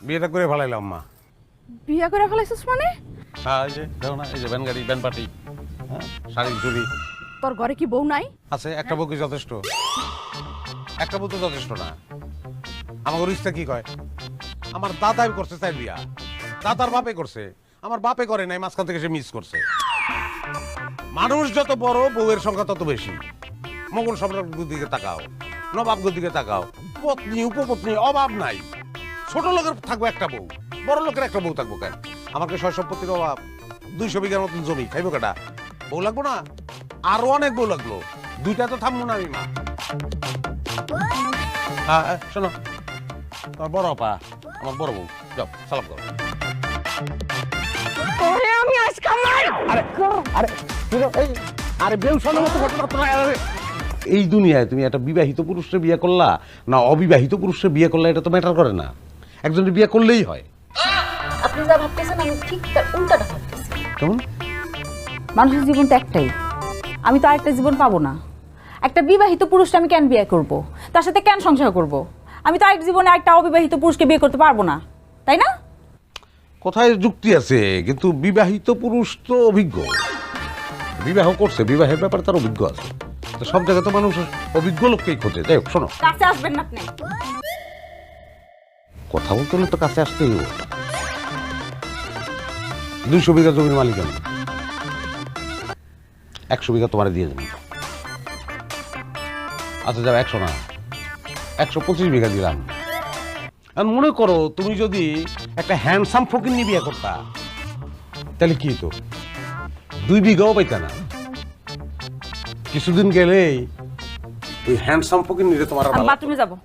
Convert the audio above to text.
বিয়েটা করে ফেলাইলাম মা। বিয়া করে ফেলাইছিস মানে? হ্যাঁ, এই যে দেখো না, এই যে ব্যান গাড়ি, ব্যান পার্টি, হ্যাঁ, শাড়ি চুরি তোর ঘরে কি বউ নাই? আছে। একটা বউ কি যথেষ্ট? একটা বউ তো যথেষ্ট না। আমার ইচ্ছা কি কয়, আমার দাদাই করছে তাই বিয়া, দাদার বাপে করছে, আমার বাপে করে নাই, মাঝখান থেকে সে মিস করছে। মানুষ যত বড় বউয়ের সংখ্যা তত বেশি। মোগল সম্রাটগুলোর দিকে তাকাও, নবাবগুলোর দিকে তাকাও, পত্নী উপপত্নী অভাব নাই। ছোট লোকের থাকবো একটা বউ, বড় লোকের একটা বউ থাকবো কেন? আমাকে সয় সম্পত্তির অভাব, 200 বিঘার মতন জমি, খাইবো কেটা? বউ লাগবো না? আরো অনেক বউ লাগলো, দুইটা তো থামবো না আমি মা। হ্যাঁ শোনো, তোমার বড় আপা, আমার বড় বউ, যাও সালাম করো। তোরে আমি আজকে মার। আরে আরে এই আরে বেউসানোর মতো ঘটনা তো নাই। এই দুনিয়ায় তুমি একটা বিবাহিত পুরুষকে বিয়ে করলা না অবিবাহিত পুরুষকে বিয়ে করলা, এটা তো ম্যাটার করে না। একজনের বিয়ে করলেই হয়। আপনি যা ভাবতেছেন আমি ঠিক তার উল্টাটা ভাবতেছি। কেমন? মানুষের জীবন তো একটাই, আমি তো আরেকটা জীবন পাবো না। একটা বিবাহিত পুরুষকে আমি কেন বিয়ে করব? তার সাথে কেন সংসার করব? আমি তো আরেক জীবনে একটা অবিবাহিত পুরুষকে বিয়ে করতে পারবো না, তাই না? কোথায় যুক্তি আছে? কিন্তু বিবাহিত পুরুষ তো অভিজ্ঞ, বিবাহ করছে, বিবাহের ব্যাপারে তার অভিজ্ঞ আছে। তো সব জায়গায় তো মানুষ অভিজ্ঞ লোককেই খোঁজে। যাই হোক শোনো, কাছে আসবেন না আপনি। কথা বলতে হলে তো কাছে আসতেই হবে। 200 বিঘা জমির মালিক আমি, 100 বিঘা তোমার দিয়ে দেবো। আচ্ছা যাও 100 না, 125 বিঘা দিলাম। আর মনে করো তুমি যদি একটা হ্যান্ডসাম ফকিন্নি বিয়ে করতা, তাহলে কি তো 2 বিঘাও পাইতা না। কিছুদিন গেলেই ওই হ্যান্ডসাম ফকিন্নিরে তোমার আমি বাথরুমে যাবো।